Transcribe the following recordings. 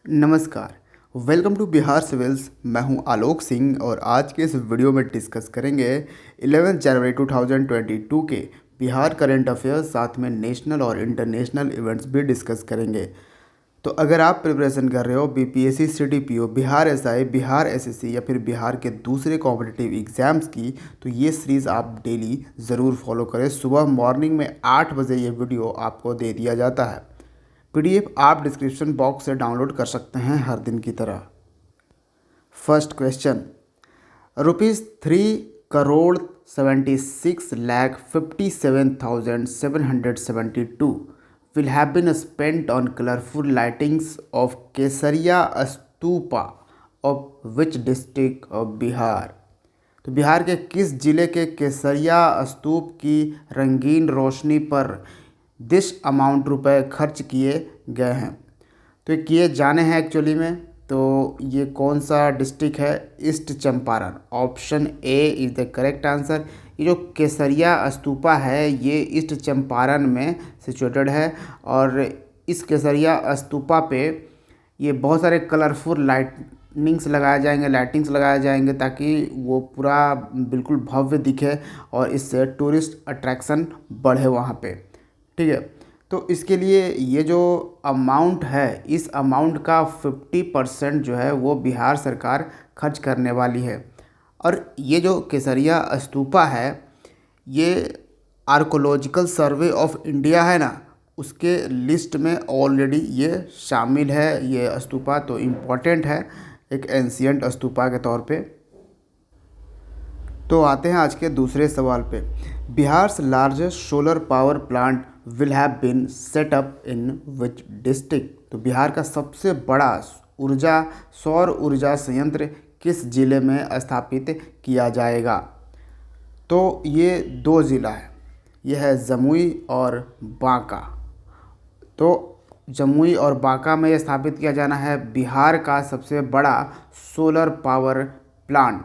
नमस्कार। Welcome to Bihar civils. मैं हूं आलोक सिंह और आज के इस वीडियो में डिस्कस करेंगे 11 जनवरी 2022 के बिहार करंट अफेयर्स, साथ में नेशनल और इंटरनेशनल इवेंट्स भी डिस्कस करेंगे। तो अगर आप प्रिपरेशन कर रहे हो BPSC, CDPO, Bihar SI, Bihar SSC या फिर बिहार के दूसरे कॉम्पिटिटिव एग्ज़ाम्स की, तो ये सीरीज़ आप डेली ज़रूर फॉलो करें। सुबह मॉर्निंग में 8 बजे ये वीडियो आपको दे दिया जाता है। पीडीएफ आप डिस्क्रिप्शन बॉक्स से डाउनलोड कर सकते हैं हर दिन की तरह। First question, ₹3,76,57,772 will have been spent on colorful lightings of Kesariya stupa of which district of Bihar. तो बिहार के किस जिले के केसरिया स्तूप की रंगीन रोशनी पर दिस अमाउंट रुपए खर्च किए गए हैं। तो ये किए जाने हैं एक्चुअली में। तो ये कौन सा डिस्ट्रिक्ट है? East Champaran. Option A is the correct answer. ये जो केसरिया स्तूपा है ये ईस्ट चंपारण में सिचुएटेड है और इस केसरिया स्तूपा पे ये बहुत सारे कलरफुल लाइटिंग्स लगाए जाएंगे ताकि वो पूरा बिल्कुल भव्य दिखे और इससे टूरिस्ट अट्रैक्शन बढ़े वहाँ पे। ठीक है, तो इसके लिए ये जो अमाउंट है, इस अमाउंट का 50% जो है वो बिहार सरकार खर्च करने वाली है। और ये जो केसरिया स्तूपा है ये आर्कोलॉजिकल सर्वे ऑफ इंडिया है ना, उसके लिस्ट में ऑलरेडी ये शामिल है। ये स्तूपा तो इम्पोर्टेंट है एक एंशियंट स्तूपा के तौर पे। तो आते हैं आज के दूसरे सवाल पे। Bihar's largest solar power plant will have been set up in which district. तो बिहार का सबसे बड़ा सौर ऊर्जा संयंत्र किस जिले में स्थापित किया जाएगा? तो ये दो ज़िला है, यह है जमुई और बांका। तो जमुई और बांका में यह स्थापित किया जाना है बिहार का सबसे बड़ा सोलर पावर प्लांट।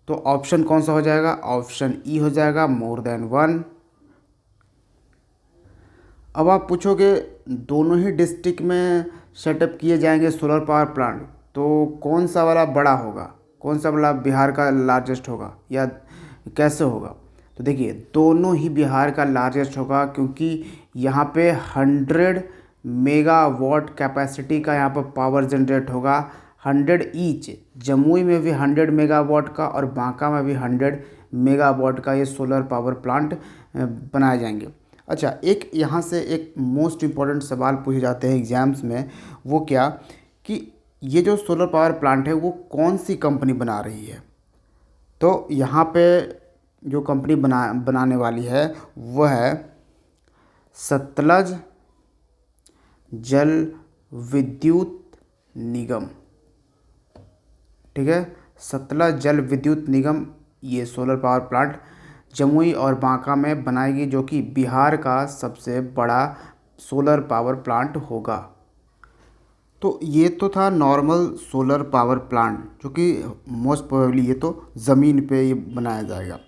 तो ऑप्शन कौन सा हो जाएगा? ऑप्शन ई हो जाएगा, मोर देन वन। अब आप पूछोगे दोनों ही डिस्ट्रिक्ट में सेटअप किए जाएंगे सोलर पावर प्लांट, तो कौन सा वाला बड़ा होगा, कौन सा वाला बिहार का लार्जेस्ट होगा या कैसे होगा? तो देखिए दोनों ही बिहार का लार्जेस्ट होगा क्योंकि यहाँ पे 100 मेगावाट कैपेसिटी का यहाँ पर पावर जनरेट होगा, 100 ईच। जमुई में भी 100 मेगावाट का और बांका में भी 100 मेगावाट का ये सोलर पावर प्लांट बनाए जाएंगे। अच्छा, एक यहाँ से एक मोस्ट इम्पॉर्टेंट सवाल पूछे जाते हैं एग्ज़ाम्स में, वो क्या कि ये जो सोलर पावर प्लांट है वो कौन सी कंपनी बना रही है? तो यहाँ पे जो कंपनी बनाने वाली है वह है सतलज जल विद्युत निगम। ठीक है, सतलज जल विद्युत निगम ये सोलर पावर प्लांट जमुई और बांका में बनाएगी, जो कि बिहार का सबसे बड़ा सोलर पावर प्लांट होगा। तो ये तो था नॉर्मल सोलर पावर प्लांट, जो कि मोस्ट प्रोबेबली ये तो ज़मीन पे ये बनाया जाएगा।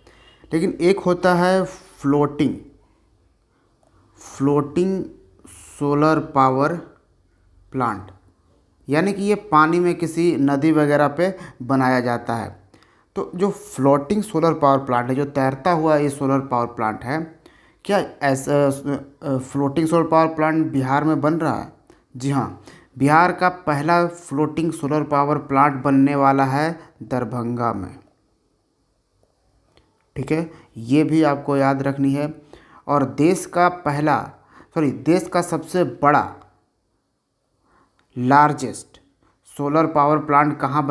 लेकिन एक होता है फ्लोटिंग सोलर पावर प्लांट, यानी कि ये पानी में किसी नदी वगैरह पे बनाया जाता है। तो जो फ्लोटिंग सोलर पावर प्लांट है, जो तैरता हुआ ये सोलर पावर प्लांट है, क्या ऐसा floating solar power plant Bihar में बन रहा है? जी हाँ, बिहार का पहला फ्लोटिंग सोलर पावर प्लांट बनने वाला है दरभंगा में। ठीक है, ये भी आपको याद रखनी है। और देश का सबसे बड़ा लार्जेस्ट सोलर पावर प्लांट कहाँ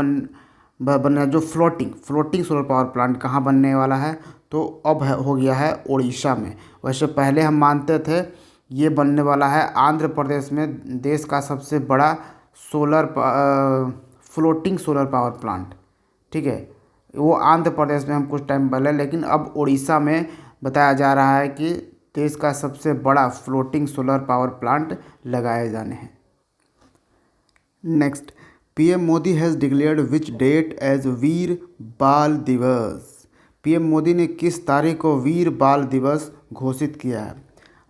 बनने जो फ्लोटिंग सोलर पावर प्लांट कहाँ बनने वाला है? तो अब हो गया है उड़ीसा में। वैसे पहले हम मानते थे ये बनने वाला है आंध्र प्रदेश में, देश का सबसे बड़ा फ्लोटिंग सोलर पावर प्लांट। ठीक है, वो आंध्र प्रदेश में हम कुछ टाइम पहले, लेकिन अब उड़ीसा में बताया जा रहा है कि देश का सबसे बड़ा फ्लोटिंग सोलर पावर प्लांट लगाए जाने हैं। Next, PM Modi has declared which date as Veer Bal Diwas. PM Modi ने किस तारीख को वीर बाल दिवस घोषित किया है?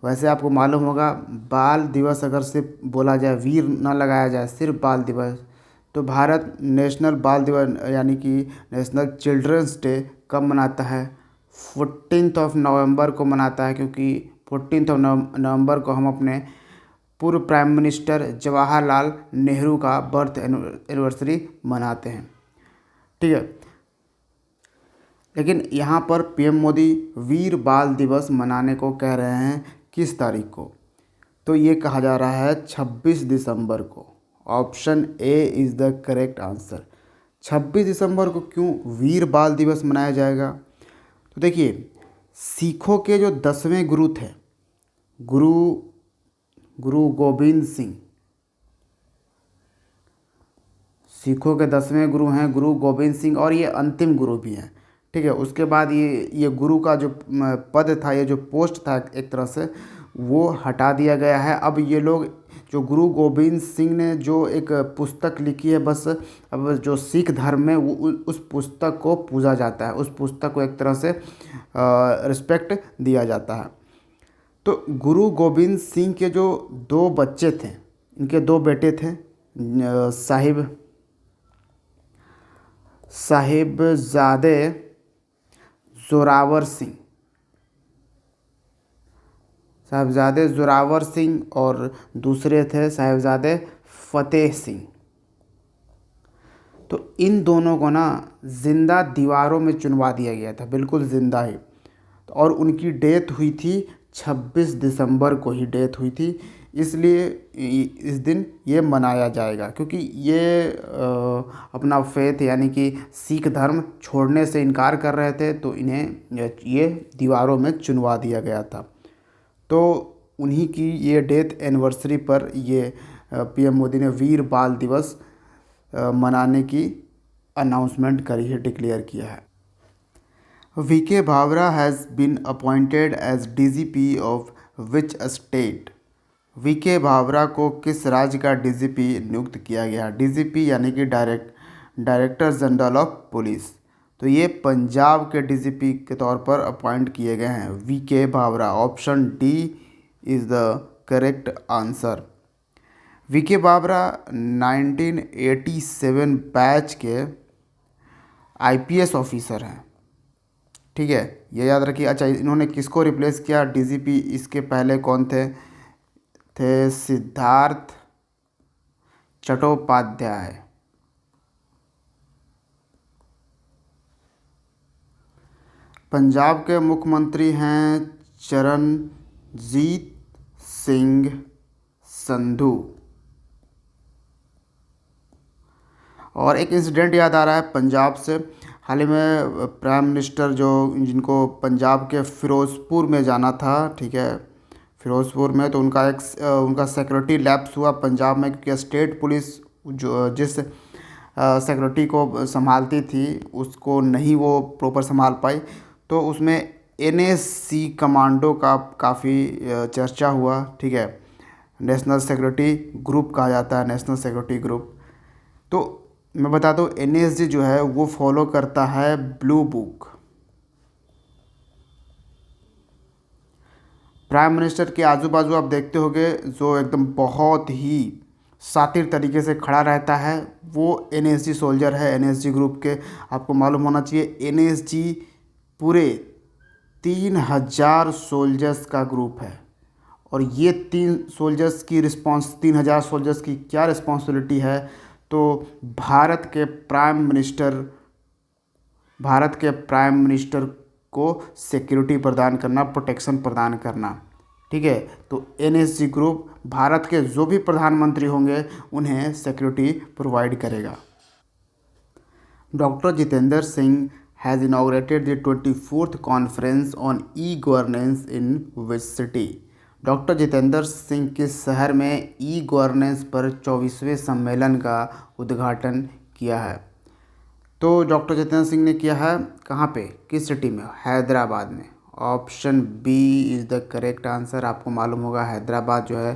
वैसे आपको मालूम होगा, बाल दिवस अगर सिर्फ बोला जाए, वीर ना लगाया जाए, सिर्फ बाल दिवस, तो भारत नेशनल बाल दिवस यानी कि नेशनल चिल्ड्रंस डे कब मनाता है? 14 नवंबर को मनाता है, क्योंकि 14 नवंबर को हम अपने पूर्व प्राइम मिनिस्टर जवाहरलाल नेहरू का बर्थ एनिवर्सरी मनाते हैं। ठीक है, लेकिन यहाँ पर पीएम मोदी वीर बाल दिवस मनाने को कह रहे हैं किस तारीख को? तो ये कहा जा रहा है 26 दिसंबर को। Option A is the correct answer. 26 दिसंबर को क्यों वीर बाल दिवस मनाया जाएगा? तो देखिए, सिखों के जो 10वें गुरु थे, गुरु गुरु गोविंद सिंह, सिखों के 10वें गुरु हैं गुरु गोविंद सिंह, और ये अंतिम गुरु भी हैं। ठीक है, उसके बाद ये गुरु का जो पद था, ये जो पोस्ट था, एक तरह से वो हटा दिया गया है। अब ये लोग, जो गुरु गोविंद सिंह ने जो एक पुस्तक लिखी है, बस अब जो सिख धर्म में उस पुस्तक को पूजा जाता है, उस पुस्तक को एक तरह से रिस्पेक्ट दिया जाता है। तो गुरु गोविंद सिंह के जो दो बच्चे थे, इनके दो बेटे थे, साहिबजादे जोरावर सिंह, साहिबजादे जोरावर सिंह, और दूसरे थे साहिबजादे फतेह सिंह। तो इन दोनों को ना जिंदा दीवारों में चुनवा दिया गया था, बिल्कुल जिंदा ही। और उनकी डेथ हुई थी 26 दिसंबर को ही डेथ हुई थी, इसलिए इस दिन ये मनाया जाएगा, क्योंकि ये अपना फेथ यानी कि सिख धर्म छोड़ने से इनकार कर रहे थे, तो इन्हें ये दीवारों में चुनवा दिया गया था। तो उन्हीं की ये डेथ एनिवर्सरी पर ये पीएम मोदी ने वीर बाल दिवस मनाने की अनाउंसमेंट करी है, डिक्लेयर किया है। VK Bhawra has been appointed as DGP of which state? VK Bhawra को किस राज्य का डीजीपी नियुक्त किया गया? डीजीपी यानी कि डायरेक्टर जनरल ऑफ पुलिस। तो ये पंजाब के डीजीपी के तौर पर अपॉइंट किए गए हैं VK Bhawra. Option D is the correct answer. VK Bhawra 1987 batch के आईपीएस ऑफिसर हैं। ठीक है, ये याद रखिए। अच्छा, इन्होंने किसको रिप्लेस किया डीजीपी? इसके पहले कौन थे? सिद्धार्थ चट्टोपाध्याय। पंजाब के मुख्यमंत्री हैं चरणजीत सिंह संधू। और एक इंसिडेंट याद आ रहा है पंजाब से, हाल ही में प्राइम मिनिस्टर जिनको पंजाब के फ़िरोज़पुर में जाना था, ठीक है, फ़िरोज़पुर में, तो उनका सिक्योरिटी लैप्स हुआ पंजाब में, क्योंकि स्टेट पुलिस जो जिस सिक्योरिटी को संभालती थी उसको नहीं वो प्रॉपर संभाल पाई। तो उसमें एनएससी कमांडो का काफ़ी चर्चा हुआ। ठीक है, नेशनल सिक्योरिटी ग्रुप कहा जाता है, नेशनल सिक्योरिटी ग्रुप। तो मैं बता दूं, एनएसजी जो है वो फॉलो करता है ब्लू बुक। प्राइम मिनिस्टर के आजू बाजू आप देखते होंगे, जो एकदम बहुत ही शातिर तरीके से खड़ा रहता है, वो एनएसजी सोल्जर है, एनएसजी ग्रुप के। आपको मालूम होना चाहिए, एनएसजी पूरे 3000 सोल्जर्स का ग्रुप है। और ये 3000 सोल्जर्स की क्या रिस्पॉन्सिबिलिटी है? तो भारत के प्राइम मिनिस्टर को सिक्योरिटी प्रदान करना, प्रोटेक्शन प्रदान करना। ठीक है, तो एनएसजी ग्रुप भारत के जो भी प्रधानमंत्री होंगे उन्हें सिक्योरिटी प्रोवाइड करेगा। Doctor Jitendra Singh has inaugurated the 24th conference on e governance in which city? Doctor Jitendra Singh किस शहर में ई गवर्नेंस पर 24वें सम्मेलन का उद्घाटन किया है? तो डॉक्टर जितेंद्र सिंह ने किया है कहाँ पे, किस सिटी में? हैदराबाद में। Option B is the correct answer. आपको मालूम होगा हैदराबाद जो है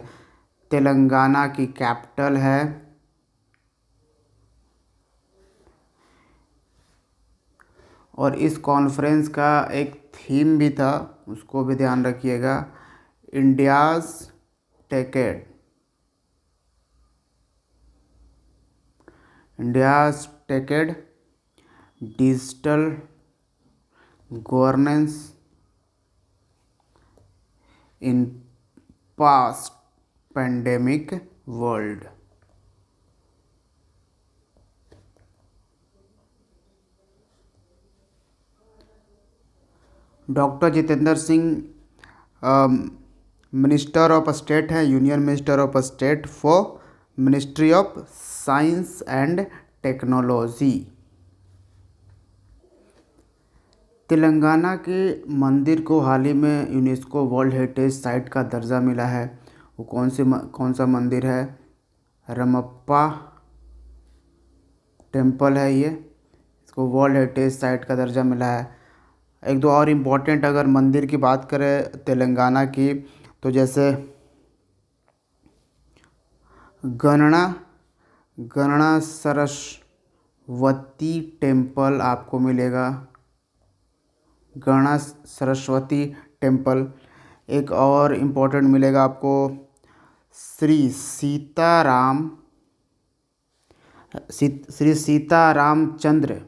तेलंगाना की कैपिटल है। और इस कॉन्फ्रेंस का एक थीम भी था, उसको भी ध्यान रखिएगा। India's techade, India's techade digital governance in past pandemic world. Doctor Jitendra Singh minister of state है, union minister of state for ministry of science and technology. Telangana के मंदिर को हाल ही में यूनेस्को वर्ल्ड हेरिटेज साइट का दर्जा मिला है। वो कौन सा मंदिर है? रमप्पा टेम्पल है ये, इसको वर्ल्ड हेरिटेज साइट का दर्जा मिला है। एक दो और इम्पोर्टेंट अगर मंदिर की बात करें तेलंगाना की, तो जैसे गणना गणना सरस्वती टेम्पल आपको मिलेगा, गणना सरस्वती टेम्पल। एक और इम्पोर्टेंट मिलेगा आपको श्री सीतारामचंद्र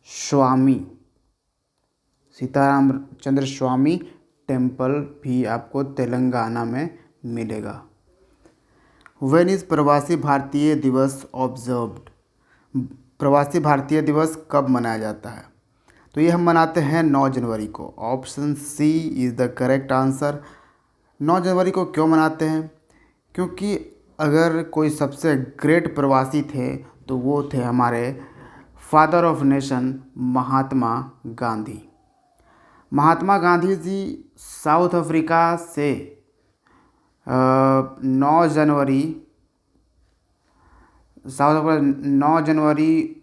स्वामी, सीतारामचंद्र स्वामी टेम्पल भी आपको तेलंगाना में मिलेगा। व्हेन इज प्रवासी भारतीय दिवस ऑब्जर्व्ड? प्रवासी भारतीय दिवस कब मनाया जाता है? तो ये हम मनाते हैं 9 जनवरी को। Option C is the correct answer. 9 जनवरी को क्यों मनाते हैं? क्योंकि अगर कोई सबसे ग्रेट प्रवासी थे तो वो थे हमारे father of nation Mahatma Gandhi. Mahatma Gandhi ji South Africa से 9 जनवरी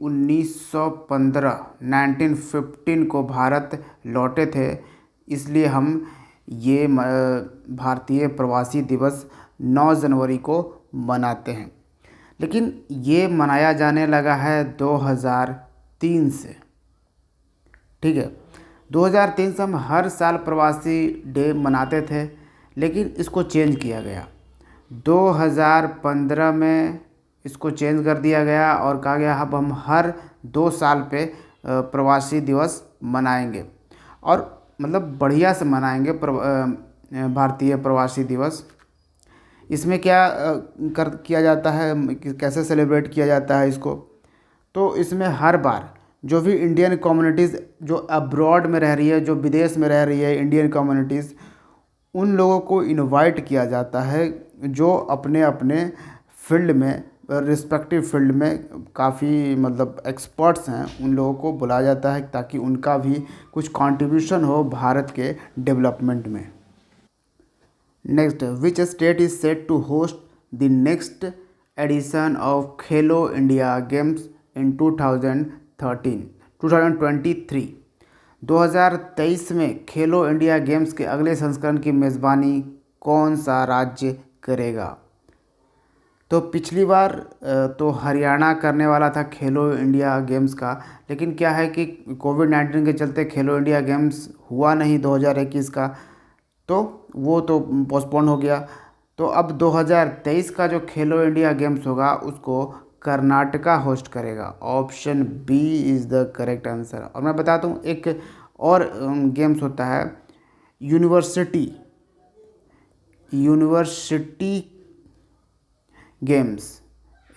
1915 को भारत लौटे थे। इसलिए हम ये भारतीय प्रवासी दिवस 9 जनवरी को मनाते हैं। लेकिन ये मनाया जाने लगा है 2003 से, ठीक है। 2003 से हम हर साल प्रवासी डे मनाते थे, लेकिन इसको चेंज किया गया। 2015 में इसको चेंज कर दिया गया और कहा गया अब हम हर 2 साल पे प्रवासी दिवस मनाएंगे, और मतलब बढ़िया से मनाएंगे भारतीय प्रवासी दिवस। इसमें क्या किया जाता है, कैसे सेलिब्रेट किया जाता है इसको? तो इसमें हर बार जो भी इंडियन कम्युनिटीज़ जो अब्रॉड में रह रही है, जो विदेश में रह रही है इंडियन कम्युनिटीज़, उन लोगों को इनवाइट किया जाता है जो अपने अपने फील्ड में, रिस्पेक्टिव फील्ड में काफ़ी मतलब एक्सपर्ट्स हैं, उन लोगों को बुलाया जाता है ताकि उनका भी कुछ कंट्रीब्यूशन हो भारत के डेवलपमेंट में। Next, which state is set to host the next edition of Khelo India games in 2023? 2023 में खेलो इंडिया गेम्स के अगले संस्करण की मेज़बानी कौन सा राज्य करेगा? तो पिछली बार तो हरियाणा करने वाला था खेलो इंडिया गेम्स का, लेकिन क्या है कि कोविड-19 के चलते खेलो इंडिया गेम्स हुआ नहीं 2021 का, तो वो तो पोस्टपोन हो गया। तो अब 2023 का जो खेलो इंडिया गेम्स होगा उसको कर्नाटका होस्ट करेगा। Option B is the correct answer. और मैं बताता हूँ एक और गेम्स होता है यूनिवर्सिटी गेम्स,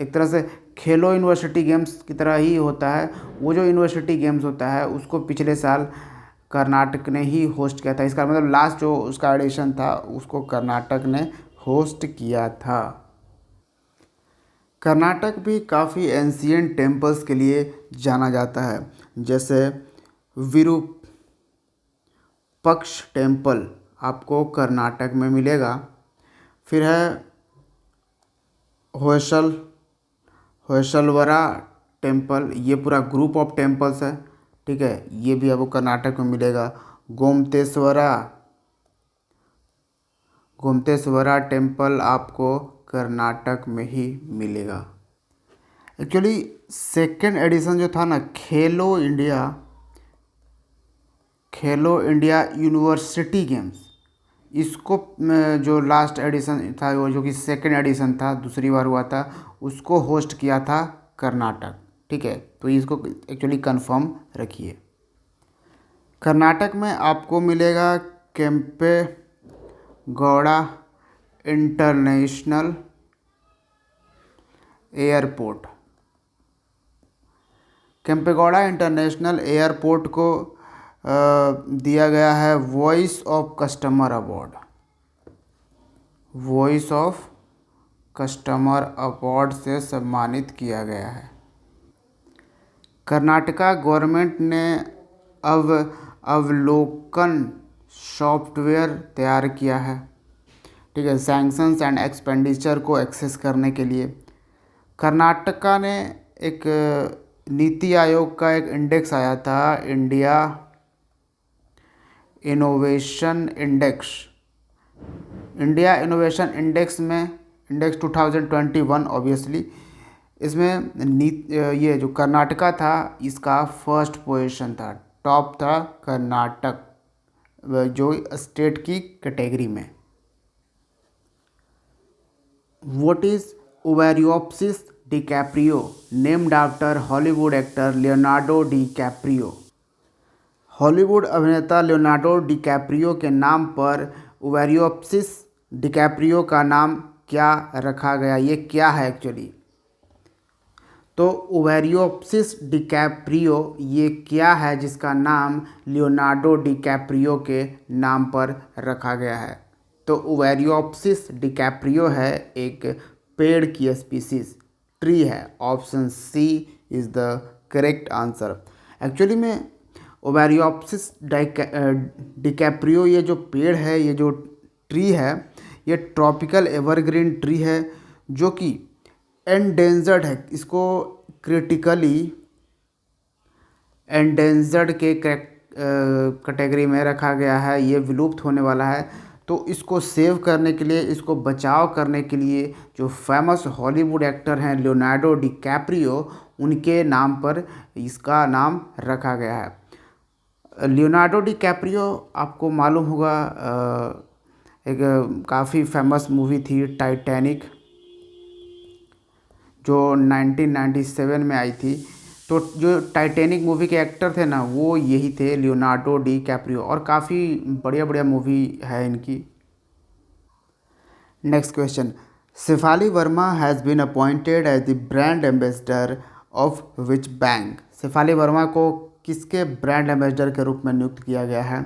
एक तरह से खेलो यूनिवर्सिटी गेम्स की तरह ही होता है। वो जो यूनिवर्सिटी गेम्स होता है उसको पिछले साल कर्नाटक ने ही होस्ट किया था। इसका मतलब लास्ट जो उसका एडिशन था उसको कर्नाटक ने होस्ट किया था। कर्नाटक भी काफ़ी एंशियंट टेम्पल्स के लिए जाना जाता है, जैसे विरूपक्ष टेम्पल आपको कर्नाटक में मिलेगा। फिर है होयसलवरा टेम्पल, ये पूरा ग्रुप ऑफ टेम्पल्स है, ठीक है, ये भी आपको कर्नाटक में मिलेगा। गोमतेश्वरा टेम्पल आपको कर्नाटक में ही मिलेगा। एक्चुअली सेकेंड एडिशन जो था ना खेलो इंडिया यूनिवर्सिटी गेम्स, इसको जो लास्ट एडिशन था वो जो कि सेकंड एडिशन था, दूसरी बार हुआ था, उसको होस्ट किया था कर्नाटक। ठीक है, तो इसको एक्चुअली कंफर्म रखिए। कर्नाटक में आपको मिलेगा Kempe Gowda international airport. Kempegowda international airport को दिया गया है voice of customer award. Voice of customer award से सम्मानित किया गया है। कर्नाटका गवर्नमेंट ने अब अवलोकन सॉफ्टवेयर तैयार किया है। ठीक है, सैंक्शंस एंड एक्सपेंडिचर को एक्सेस करने के लिए कर्नाटका ने एक नीति आयोग का एक इंडेक्स आया था, India innovation index. India innovation index में इंडेक्स 2021 ऑब्वियसली, इसमें ये जो कर्नाटका था इसका फर्स्ट पोजीशन था, टॉप था कर्नाटक जो स्टेट की कैटेगरी में। What is ovariopsis DiCaprio named after Hollywood actor Leonardo DiCaprio. Hollywood अभिनेता लियोनार्डो डिकैप्रियो के नाम पर ओवेरियोप्सिस डिकैप्रियो का नाम क्या रखा गया, ये क्या है एक्चुअली? तो ओवेरियोप्सिस डिकैप्रियो ये क्या है जिसका नाम लियोनार्डो डिकैप्रियो के नाम पर रखा गया है? तो ओवेरियोप्सिस डिकैप्रियो है एक पेड़ की स्पीसीज, ट्री है। Option C is the correct answer. Actually में ओवेरियोप्सिस डिकैप्रियो ये जो पेड़ है, ये जो ट्री है, ये ट्रॉपिकल एवरग्रीन ट्री है जो कि एंडेंजर्ड है। इसको क्रिटिकली एंडेंजर्ड के कैटेगरी में रखा गया है, ये विलुप्त होने वाला है। तो इसको सेव करने के लिए, इसको बचाव करने के लिए जो फेमस हॉलीवुड एक्टर हैं लियोनार्डो डिकैप्रियो, उनके नाम पर इसका नाम रखा गया है। लियोनार्डो डिकैप्रियो आपको मालूम होगा एक काफ़ी फेमस मूवी थी टाइटैनिक जो 1997 में आई थी। तो जो टाइटैनिक मूवी के एक्टर थे ना, वो यही थे लियोनार्डो डिकैप्रियो, और काफ़ी बढ़िया बढ़िया मूवी है इनकी। Next question, Shefali Verma has been appointed as the brand ambassador of which bank. Shefali Verma को किसके ब्रांड एम्बेसडर के रूप में नियुक्त किया गया है?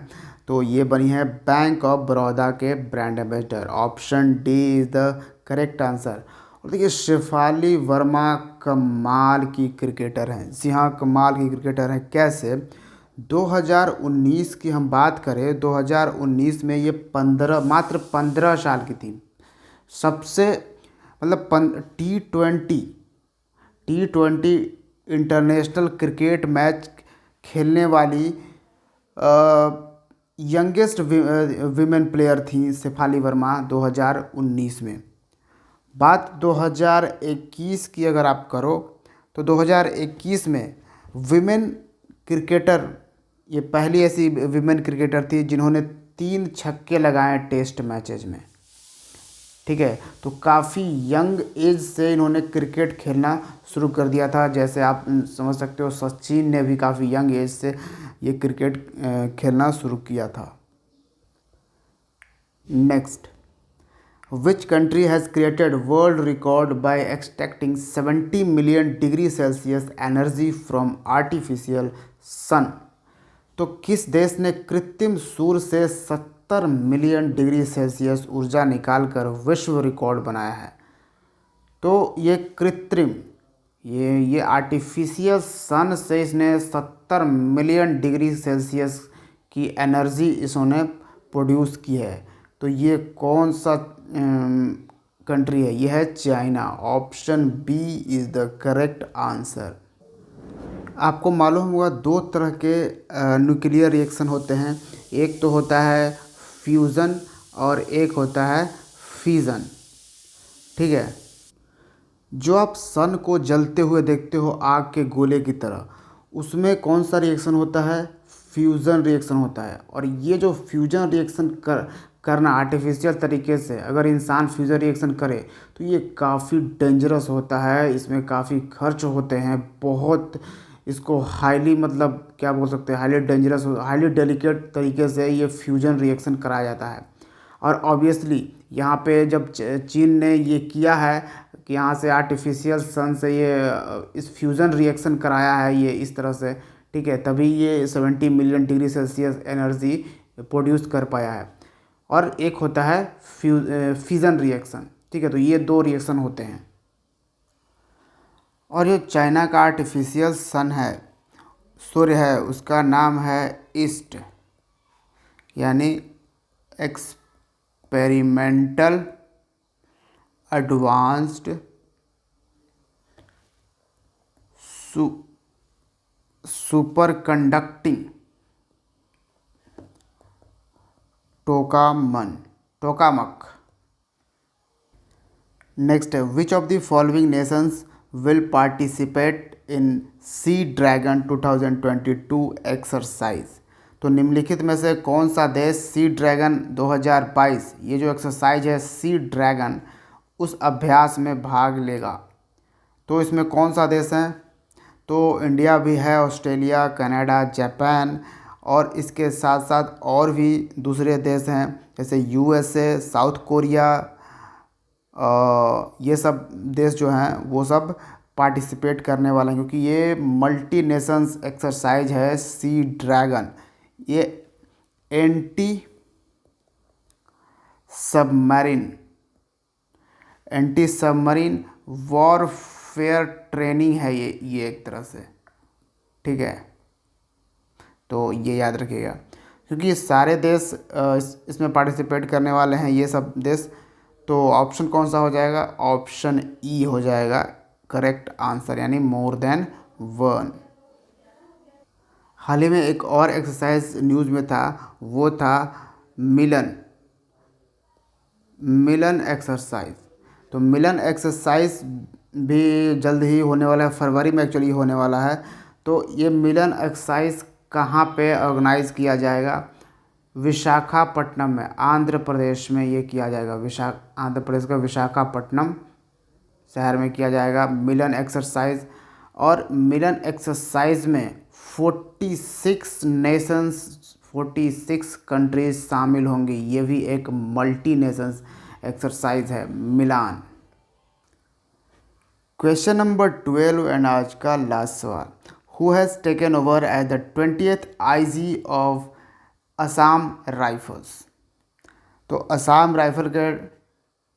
तो ये बनी है बैंक ऑफ बड़ौदा के brand ambassador. Option D is the correct answer. और देखिए शेफाली वर्मा कमाल की क्रिकेटर हैं। जी हाँ, कमाल की क्रिकेटर हैं। कैसे? 2019 की हम बात करें, 2019 में ये मात्र 15 साल की थी। सबसे मतलब T twenty international cricket match खेलने वाली यंगेस्ट विमेन प्लेयर थी शेफाली वर्मा 2019 में। बात 2021 की अगर आप करो तो 2021 में विमेन क्रिकेटर, ये पहली ऐसी विमेन क्रिकेटर थी जिन्होंने 3 छक्के लगाए टेस्ट मैचेज में। ठीक है, तो काफ़ी यंग एज से इन्होंने क्रिकेट खेलना शुरू कर दिया था। जैसे आप समझ सकते हो सचिन ने भी काफ़ी यंग एज से ये क्रिकेट खेलना शुरू किया था। Next, Which country has created world record by extracting 70 million degree Celsius energy from artificial sun? तो किस देश ने कृत्रिम सूर्य से 70 मिलियन डिग्री सेल्सियस ऊर्जा निकालकर विश्व रिकॉर्ड बनाया है? तो ये कृत्रिम, ये आर्टिफिशियल सन से इसने 70 मिलियन डिग्री सेल्सियस की एनर्जी इसने प्रोड्यूस की है। तो ये कौन सा कंट्री है? ये है China. Option B is the correct answer. आपको मालूम होगा 2 तरह के न्यूक्लियर रिएक्शन होते हैं, एक तो होता है फ्यूज़न और एक होता है फिजन। ठीक है, जो आप सन को जलते हुए देखते हो आग के गोले की तरह, उसमें कौन सा रिएक्शन होता है? फ्यूज़न रिएक्शन होता है। और ये जो फ्यूजन रिएक्शन करना आर्टिफिशियल तरीके से, अगर इंसान फ्यूज़न रिएक्शन करे तो ये काफ़ी डेंजरस होता है, इसमें काफ़ी खर्च होते हैं बहुत। इसको हाईली मतलब क्या बोल सकते हैं, हाईली डेंजरस, हाईली डेलिकेट तरीके से ये फ्यूजन रिएक्शन कराया जाता है। और ऑब्वियसली यहाँ पे जब चीन ने ये किया है कि यहाँ से आर्टिफिशियल सन से ये इस फ्यूज़न रिएक्शन कराया है ये इस तरह से, ठीक है, तभी ये 70 million degree Celsius energy produce कर पाया है। और एक होता है फ्यूज़न रिएक्शन, ठीक है, तो ये दो रिएक्शन होते हैं। और ये चाइना का आर्टिफिशियल सन है, सूर्य है, उसका नाम है ईस्ट, यानी experimental advanced superconducting tokamak. Next है, which of the following nations will participate in sea dragon 2022 exercise. तो निम्नलिखित में से कौन सा देश सी ड्रैगन 2022 ये जो एक्सरसाइज है सी ड्रैगन उस अभ्यास में भाग लेगा। तो इसमें कौन सा देश है, तो इंडिया भी है, ऑस्ट्रेलिया, कनाडा, जापान, और इसके साथ साथ और भी दूसरे देश हैं जैसे यूएसए, साउथ कोरिया, ये सब देश जो हैं वो सब पार्टिसिपेट करने वाले हैं, क्योंकि ये मल्टी नेशंस एक्सरसाइज है सी ड्रैगन। ये एंटी सबमरीन वॉरफेयर ट्रेनिंग है ये एक तरह से, ठीक है, तो ये याद रखिएगा क्योंकि ये सारे देश इसमें पार्टिसिपेट करने वाले हैं, ये सब देश। तो ऑप्शन कौन सा हो जाएगा, ऑप्शन ई हो जाएगा करेक्ट आंसर, यानी मोर देन वन। हाल ही में एक और एक्सरसाइज न्यूज़ में था, वो था मिलन एक्सरसाइज। तो मिलन एक्सरसाइज भी जल्द ही होने वाला है, फरवरी में एक्चुअली होने वाला है। तो ये मिलन एक्सरसाइज कहाँ पे ऑर्गेनाइज़ किया जाएगा, विशाखापट्टनम में, आंध्र प्रदेश में ये किया जाएगा। आंध्र प्रदेश का विशाखापट्टनम शहर में किया जाएगा मिलन एक्सरसाइज। और मिलन एक्सरसाइज में 46 कंट्रीज शामिल होंगी, ये भी एक मल्टी नेशंस एक्सरसाइज है मिलान। क्वेश्चन नंबर 12 एंड आज का लास्ट सवाल, who has taken over as the 20th IG of Assam Rifles. तो असम राइफल के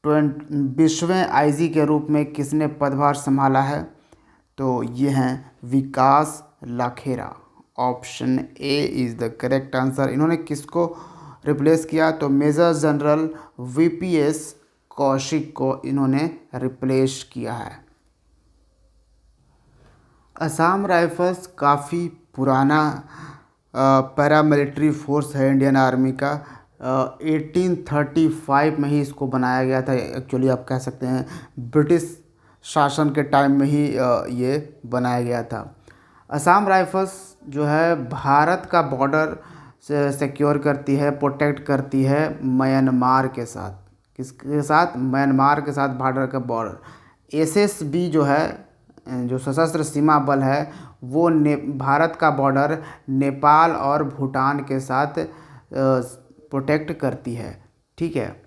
20वें आईजी के रूप में किसने पदभार संभाला है, तो ये हैं Vikas Lakhera. Option A is the correct answer. इन्होंने किसको रिप्लेस किया, तो मेजर जनरल वीपीएस कौशिक को इन्होंने रिप्लेस किया है। असम राइफल्स काफ़ी पुराना पैरामिलिट्री फोर्स है इंडियन आर्मी का। 1835 में ही इसको बनाया गया था, एक्चुअली आप कह सकते हैं ब्रिटिश शासन के टाइम में ही ये बनाया गया था। असम राइफल्स जो है भारत का बॉर्डर से सिक्योर करती है, प्रोटेक्ट करती है म्यांमार के साथ। किसके साथ, म्यांमार के साथ बॉर्डर का बॉर्डर। एसएसबी जो है, जो सशस्त्र सीमा बल है, वो भारत का बॉर्डर नेपाल और भूटान के साथ प्रोटेक्ट करती है, ठीक है।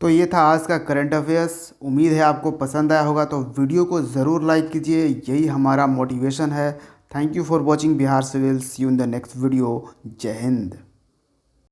तो ये था आज का करंट अफेयर्स। उम्मीद है आपको पसंद आया होगा, तो वीडियो को ज़रूर लाइक कीजिए, यही हमारा मोटिवेशन है। Thank you for watching Bihar civil. See you in the next video. जय हिंद।